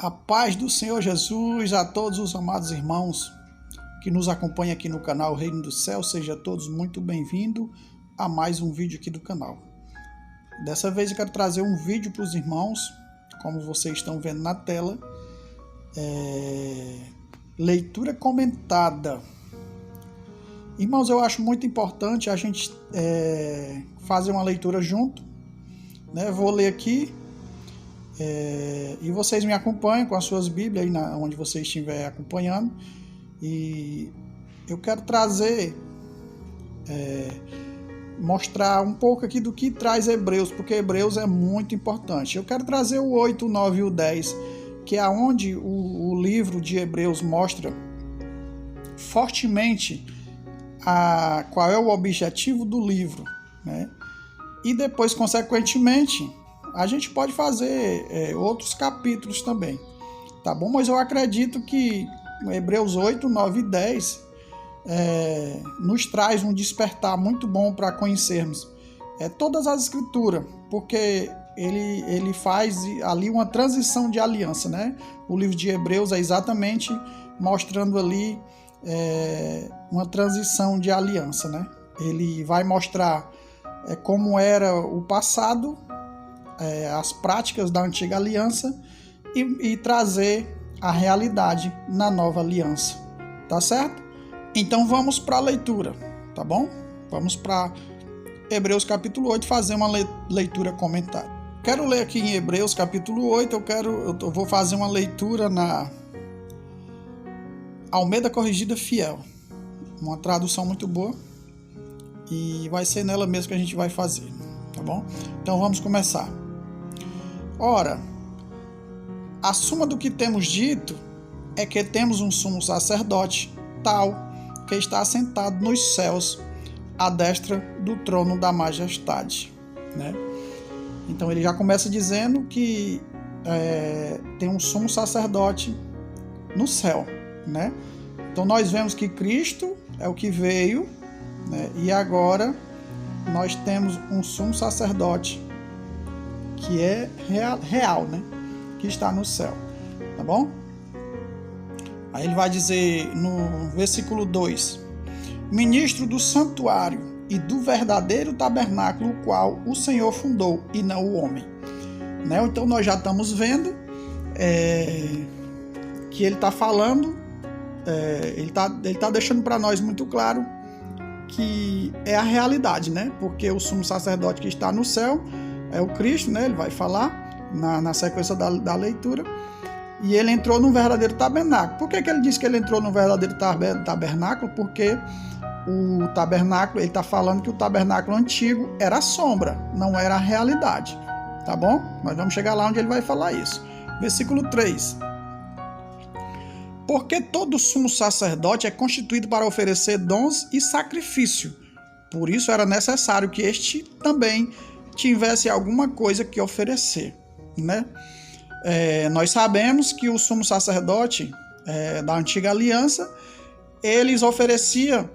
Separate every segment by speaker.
Speaker 1: A paz do Senhor Jesus a todos os amados irmãos que nos acompanham aqui no canal Reino do Céu. Sejam todos muito bem-vindos a mais um vídeo aqui do canal. Dessa vez eu quero trazer um vídeo para os irmãos, como vocês estão vendo na tela. Leitura comentada. Irmãos, eu acho muito importante a gente fazer uma leitura junto, né? Vou ler aqui. E vocês me acompanham com as suas Bíblias aí onde você estiver acompanhando, e eu quero trazer, mostrar um pouco aqui do que traz Hebreus, porque Hebreus é muito importante. Eu quero trazer o 8, o 9 e o 10, que é onde o livro de Hebreus mostra fortemente qual é o objetivo do livro, né? E depois, consequentemente, a gente pode fazer outros capítulos também, tá bom? Mas eu acredito que Hebreus 8, 9 e 10 nos traz um despertar muito bom para conhecermos todas as escrituras, porque ele faz ali uma transição de aliança, né? O livro de Hebreus é exatamente mostrando ali uma transição de aliança, né? Ele vai mostrar como era o passado, as práticas da antiga aliança e trazer a realidade na nova aliança, tá certo? Então vamos para a leitura, tá bom? Vamos para Hebreus capítulo 8 fazer uma leitura comentada. Quero ler aqui em Hebreus capítulo 8, eu vou fazer uma leitura na Almeida Corrigida Fiel, uma tradução muito boa, e vai ser nela mesmo que a gente vai fazer, tá bom? Então vamos começar. Ora, a suma do que temos dito é que temos um sumo sacerdote tal que está assentado nos céus à destra do trono da majestade, né? Então ele já começa dizendo que tem um sumo sacerdote no céu, né? Então nós vemos que Cristo é o que veio, né? E agora nós temos um sumo sacerdote que é real, né? Que está no céu, tá bom? Aí ele vai dizer no versículo 2: ministro do santuário e do verdadeiro tabernáculo, o qual o Senhor fundou e não o homem, né? Então nós já estamos vendo que ele está falando, ele tá deixando para nós muito claro que é a realidade, né? Porque o sumo sacerdote que está no céu é o Cristo, né? Ele vai falar na sequência da leitura. E ele entrou no verdadeiro tabernáculo. Por que ele diz que ele entrou no verdadeiro tabernáculo? Porque o tabernáculo, ele está falando que o tabernáculo antigo era a sombra, não era a realidade. Tá bom? Nós vamos chegar lá onde ele vai falar isso. Versículo 3. Porque todo sumo sacerdote é constituído para oferecer dons e sacrifício. Por isso era necessário que este também tivesse alguma coisa que oferecer, né? Nós sabemos que o sumo sacerdote da antiga aliança, eles ofereciam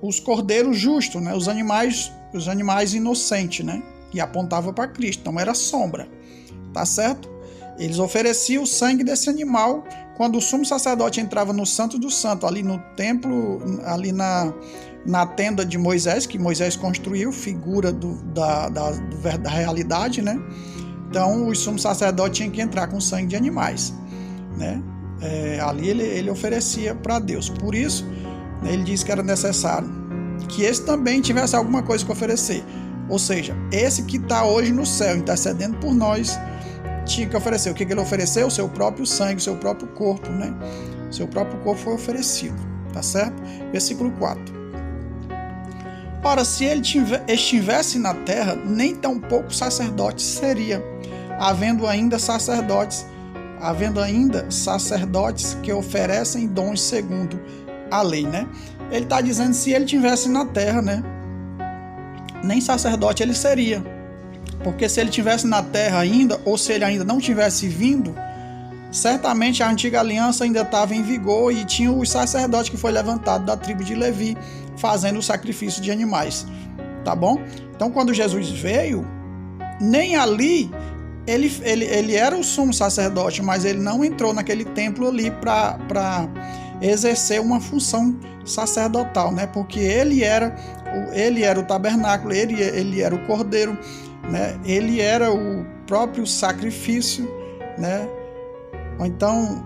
Speaker 1: os cordeiros justos, né? Os animais inocentes, né? E apontava para Cristo, então era sombra, tá certo? Eles ofereciam o sangue desse animal quando o sumo sacerdote entrava no Santo do Santo, ali no templo, ali na tenda de Moisés, que Moisés construiu, figura da realidade, né? Então, o sumo sacerdote tinha que entrar com sangue de animais, né? Ali ele oferecia para Deus. Por isso, né, ele disse que era necessário que esse também tivesse alguma coisa que oferecer. Ou seja, esse que está hoje no céu, intercedendo por nós, tinha que oferecer. O que ele ofereceu? O seu próprio sangue, o seu próprio corpo, né? O seu próprio corpo foi oferecido, tá certo? Versículo 4. Ora, se ele estivesse na terra, nem tão pouco sacerdote seria, havendo ainda sacerdotes que oferecem dons segundo a lei, né? Ele está dizendo, se ele estivesse na terra, né? Nem sacerdote ele seria. Porque se ele estivesse na terra ainda, ou se ele ainda não tivesse vindo, certamente a antiga aliança ainda estava em vigor e tinha o sacerdote que foi levantado da tribo de Levi, fazendo o sacrifício de animais, tá bom? Então, quando Jesus veio, nem ali ele era o sumo sacerdote, mas ele não entrou naquele templo ali para exercer uma função sacerdotal, né? Porque ele era o tabernáculo, ele era o cordeiro, né? Ele era o próprio sacrifício, né? Então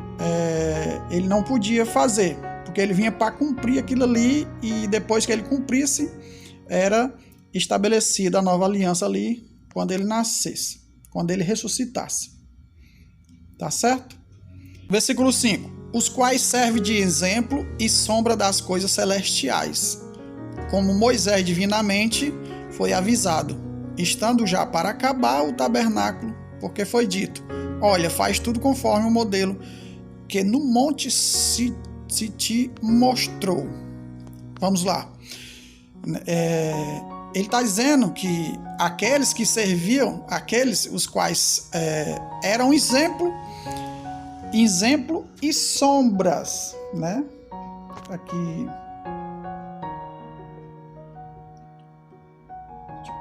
Speaker 1: ele não podia fazer, porque ele vinha para cumprir aquilo ali, e depois que ele cumprisse, era estabelecida a nova aliança ali quando ele nascesse, quando ele ressuscitasse. Tá certo? Versículo 5. Os quais servem de exemplo e sombra das coisas celestiais, como Moisés divinamente foi avisado, estando já para acabar o tabernáculo, porque foi dito: olha, faz tudo conforme o modelo que no monte se te mostrou. Vamos lá. Ele está dizendo que aqueles que serviam, os quais eram exemplo e sombras, né? Aqui,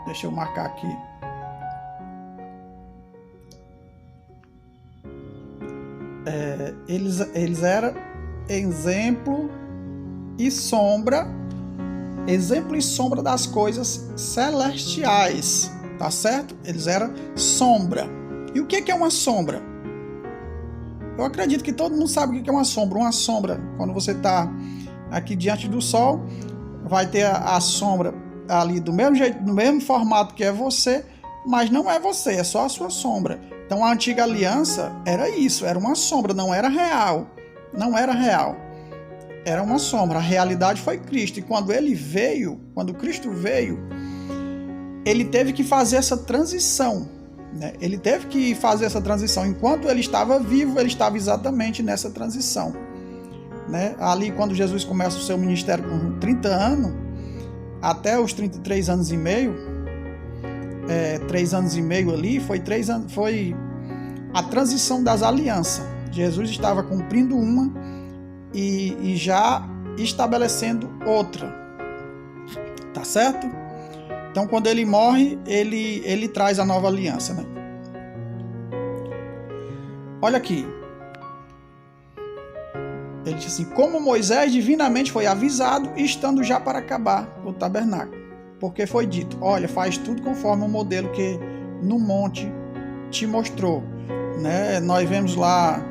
Speaker 1: deixa eu marcar aqui. Eles eram exemplo e sombra das coisas celestiais, tá certo? Eles eram sombra. E o que é uma sombra? Eu acredito que todo mundo sabe o que é uma sombra. Uma sombra, quando você está aqui diante do sol, vai ter a sombra ali do mesmo jeito, no mesmo formato que é você, mas não é você, é só a sua sombra. Então a antiga aliança era isso, era uma sombra, não era real. Não era real. Era uma sombra. A realidade foi Cristo. E quando Cristo veio, ele teve que fazer essa transição, né? Ele teve que fazer essa transição. Enquanto ele estava vivo, ele estava exatamente nessa transição, né? Ali, quando Jesus começa o seu ministério com 30 anos, até os 33 anos e meio, 3 anos e meio ali, foi a transição das alianças. Jesus estava cumprindo uma e já estabelecendo outra. Tá certo? Então, quando ele morre, ele traz a nova aliança, né? Olha aqui. Ele diz assim: como Moisés divinamente foi avisado, estando já para acabar o tabernáculo. Porque foi dito: olha, faz tudo conforme o modelo que no monte te mostrou, né? Nós vemos lá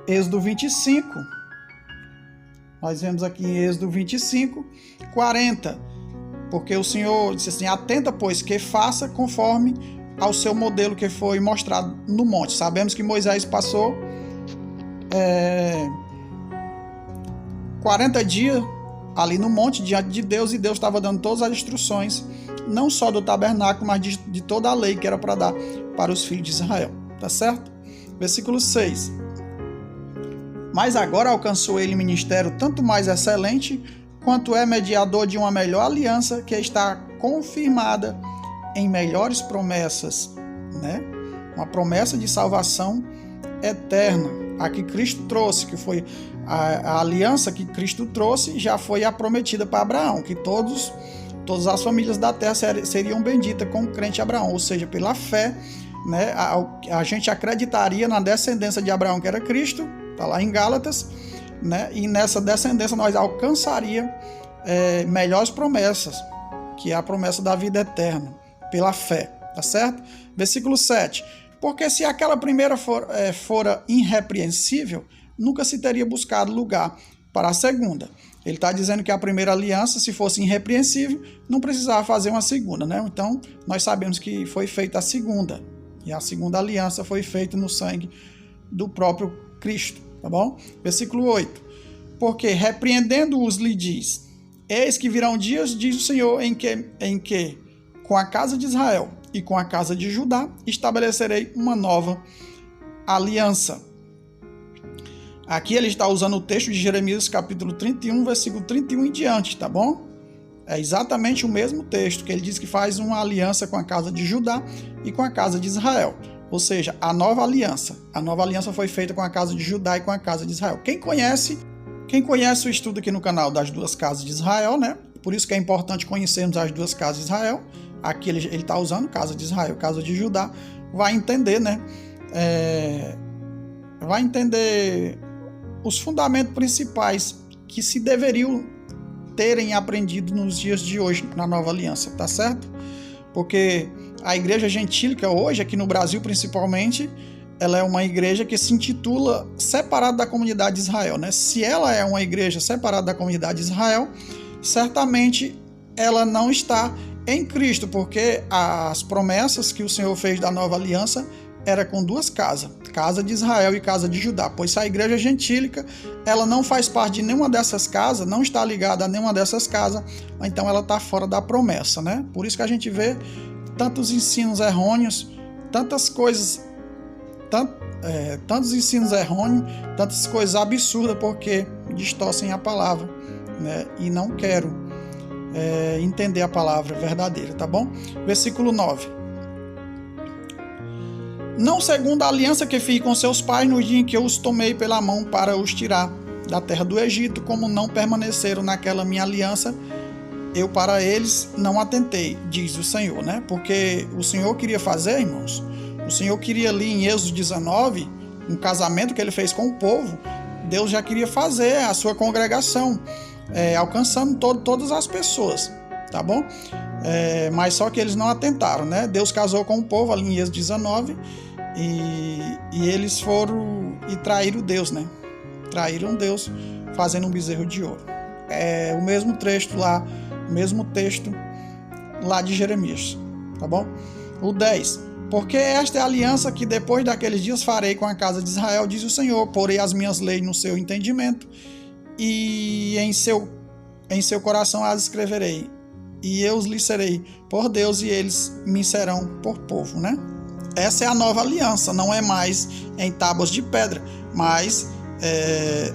Speaker 1: Êxodo 25. Nós vemos aqui em Êxodo 25, 40. Porque o Senhor disse assim: atenta, pois, que faça conforme ao seu modelo que foi mostrado no monte. Sabemos que Moisés passou 40 dias ali no monte diante de Deus, e Deus estava dando todas as instruções, não só do tabernáculo, mas de toda a lei que era para dar para os filhos de Israel. Tá certo? Versículo 6. Mas agora alcançou ele ministério tanto mais excelente, quanto é mediador de uma melhor aliança, que está confirmada em melhores promessas, né? Uma promessa de salvação eterna, a que Cristo trouxe, que foi a aliança que Cristo trouxe, já foi a prometida para Abraão, que todas as famílias da terra seriam benditas com o crente Abraão, ou seja, pela fé, né? A gente acreditaria na descendência de Abraão, que era Cristo, está lá em Gálatas, né? E nessa descendência nós alcançaríamos melhores promessas, que é a promessa da vida eterna, pela fé, tá certo? Versículo 7. Porque se aquela primeira fora irrepreensível, nunca se teria buscado lugar para a segunda. Ele está dizendo que a primeira aliança, se fosse irrepreensível, não precisava fazer uma segunda, né? Então, nós sabemos que foi feita a segunda. E a segunda aliança foi feita no sangue do próprio Cristo, tá bom? Versículo 8. Porque repreendendo-os lhe diz: eis que virão dias, diz o Senhor, em que com a casa de Israel e com a casa de Judá estabelecerei uma nova aliança. Aqui ele está usando o texto de Jeremias capítulo 31, versículo 31 em diante, tá bom? É exatamente o mesmo texto, que ele diz que faz uma aliança com a casa de Judá e com a casa de Israel. Ou seja, a nova aliança foi feita com a casa de Judá e com a casa de Israel. Quem conhece o estudo aqui no canal das duas casas de Israel, né? Por isso que é importante conhecermos as duas casas de Israel. aqui ele está usando casa de Israel, casa de Judá, vai entender, né? Vai entender os fundamentos principais que se deveriam terem aprendido nos dias de hoje na nova aliança, tá certo? Porque a igreja gentílica hoje, aqui no Brasil principalmente, ela é uma igreja que se intitula separada da comunidade de Israel, né? Se ela é uma igreja separada da comunidade de Israel, certamente ela não está em Cristo, porque as promessas que o Senhor fez da nova aliança era com duas casas, casa de Israel e casa de Judá, pois se a igreja gentílica ela não faz parte de nenhuma dessas casas, não está ligada a nenhuma dessas casas, então ela está fora da promessa, né? Por isso que a gente vê tantos ensinos errôneos, tantas coisas, tantos ensinos errôneos, tantas coisas absurdas, porque distorcem a palavra, né? E não quero entender a palavra verdadeira, tá bom? Versículo 9. Não segundo a aliança que fiz com seus pais no dia em que eu os tomei pela mão para os tirar da terra do Egito, como não permaneceram naquela minha aliança, eu para eles não atentei, diz o Senhor, né? Porque o Senhor queria fazer, irmãos, o Senhor queria ali em Êxodo 19, um casamento que ele fez com o povo, Deus já queria fazer a sua congregação, alcançando todas as pessoas, tá bom? Mas só que eles não atentaram, né? Deus casou com o povo ali em Êxodo 19 e eles foram e traíram Deus, né? Traíram Deus fazendo um bezerro de ouro. O mesmo texto lá, de Jeremias, tá bom? O 10. Porque esta é a aliança que depois daqueles dias farei com a casa de Israel, diz o Senhor, porei as minhas leis no seu entendimento e em seu coração as escreverei. E eu os lhes serei por Deus e eles me serão por povo, né? Essa é a nova aliança, não é mais em tábuas de pedra, mas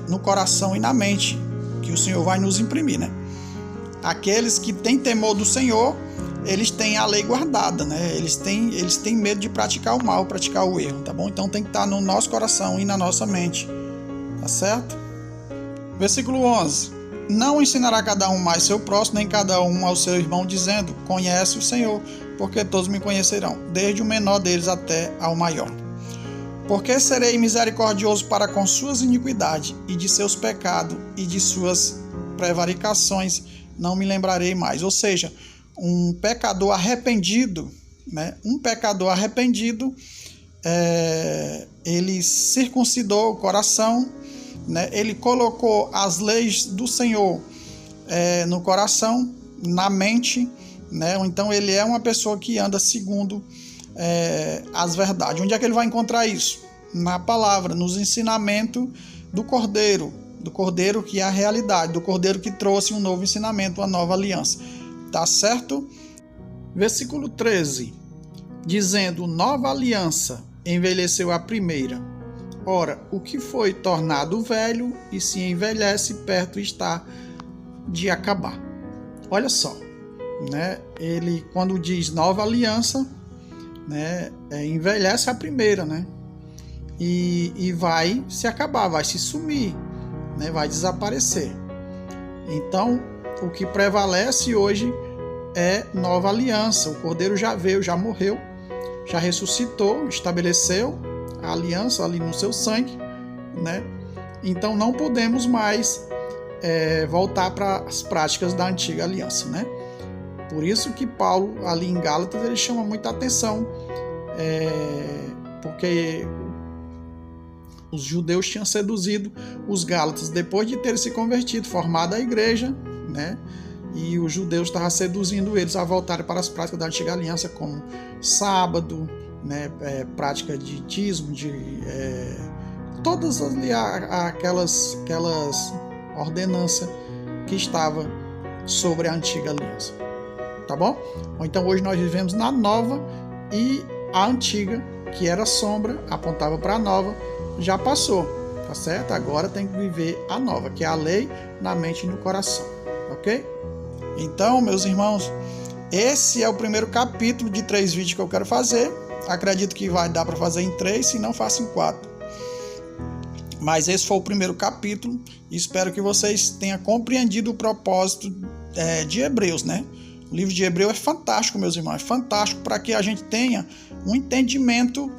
Speaker 1: no coração e na mente, que o Senhor vai nos imprimir, né? Aqueles que têm temor do Senhor, eles têm a lei guardada, né? Eles têm medo de praticar o mal, praticar o erro, tá bom? Então tem que estar no nosso coração e na nossa mente, tá certo? Versículo 11. Não ensinará cada um mais seu próximo, nem cada um ao seu irmão, dizendo, conhece o Senhor, porque todos me conhecerão, desde o menor deles até ao maior. Porque serei misericordioso para com suas iniquidades, e de seus pecados e de suas prevaricações não me lembrarei mais. Ou seja, um pecador arrependido, né? Ele circuncidou o coração, né? Ele colocou as leis do Senhor no coração, na mente, né? Então ele é uma pessoa que anda segundo as verdades. Onde é que ele vai encontrar isso? Na palavra, nos ensinamentos do Cordeiro que é a realidade, do Cordeiro que trouxe um novo ensinamento, uma nova aliança. Tá certo? Versículo 13, dizendo, nova aliança envelheceu a primeira. Ora, o que foi tornado velho e se envelhece, perto está de acabar. Olha só, né? Ele, quando diz nova aliança, né, envelhece a primeira, né? E vai se acabar, vai se sumir, né? Vai desaparecer. Então, o que prevalece hoje é nova aliança. O Cordeiro já veio, já morreu, já ressuscitou, estabeleceu a aliança ali no seu sangue, né? Então não podemos mais voltar para as práticas da antiga aliança, né? Por isso que Paulo ali em Gálatas ele chama muita atenção, porque os judeus tinham seduzido os gálatas depois de terem se convertido, formado a igreja, né? E os judeus estavam seduzindo eles a voltarem para as práticas da antiga aliança, como sábado, né? Prática de dízimo, todas ali aquelas ordenanças que estavam sobre a antiga aliança, tá bom? Então hoje nós vivemos na nova e a antiga, que era sombra, apontava para a nova, já passou, tá certo? Agora tem que viver a nova, que é a lei na mente e no coração, ok? Então, meus irmãos, esse é o primeiro capítulo de 3 vídeos que eu quero fazer. Acredito que vai dar para fazer em 3, se não faço em 4. Mas esse foi o primeiro capítulo. Espero que vocês tenham compreendido o propósito de Hebreus, né? O livro de Hebreu é fantástico, meus irmãos, é fantástico para que a gente tenha um entendimento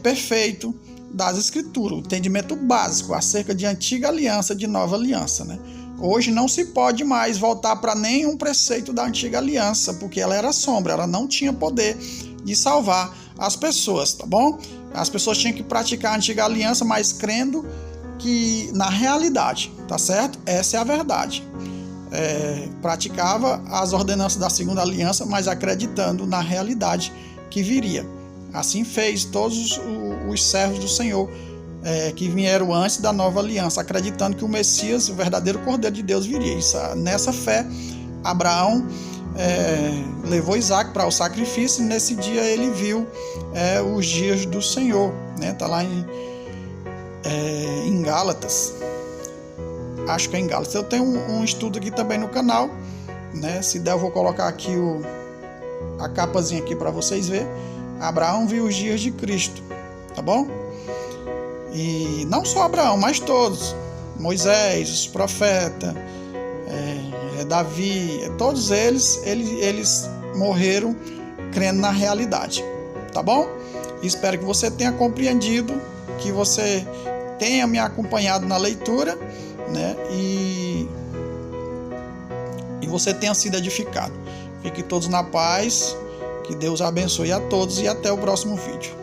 Speaker 1: perfeito das Escrituras, um entendimento básico acerca de antiga aliança, de nova aliança, né? Hoje não se pode mais voltar para nenhum preceito da antiga aliança, porque ela era sombra, ela não tinha poder de salvar as pessoas, tá bom? As pessoas tinham que praticar a antiga aliança, mas crendo que na realidade, tá certo? Essa é a verdade. Praticava as ordenanças da segunda aliança, mas acreditando na realidade que viria. Assim fez todos os servos do Senhor que vieram antes da nova aliança, acreditando que o Messias, o verdadeiro Cordeiro de Deus, viria. Nessa fé, Abraão levou Isaac para o sacrifício, e nesse dia ele viu os dias do Senhor. Está lá em Gálatas. Acho que é em Gálatas. Eu tenho um estudo aqui também no canal, né? Se der eu vou colocar aqui a capazinha aqui para vocês verem. Abraão viu os dias de Cristo, tá bom? E não só Abraão, mas todos. Moisés, os profetas, Davi, todos eles morreram crendo na realidade, tá bom? Espero que você tenha compreendido, que você tenha me acompanhado na leitura, né? E você tenha sido edificado. Fiquem todos na paz, que Deus abençoe a todos e até o próximo vídeo.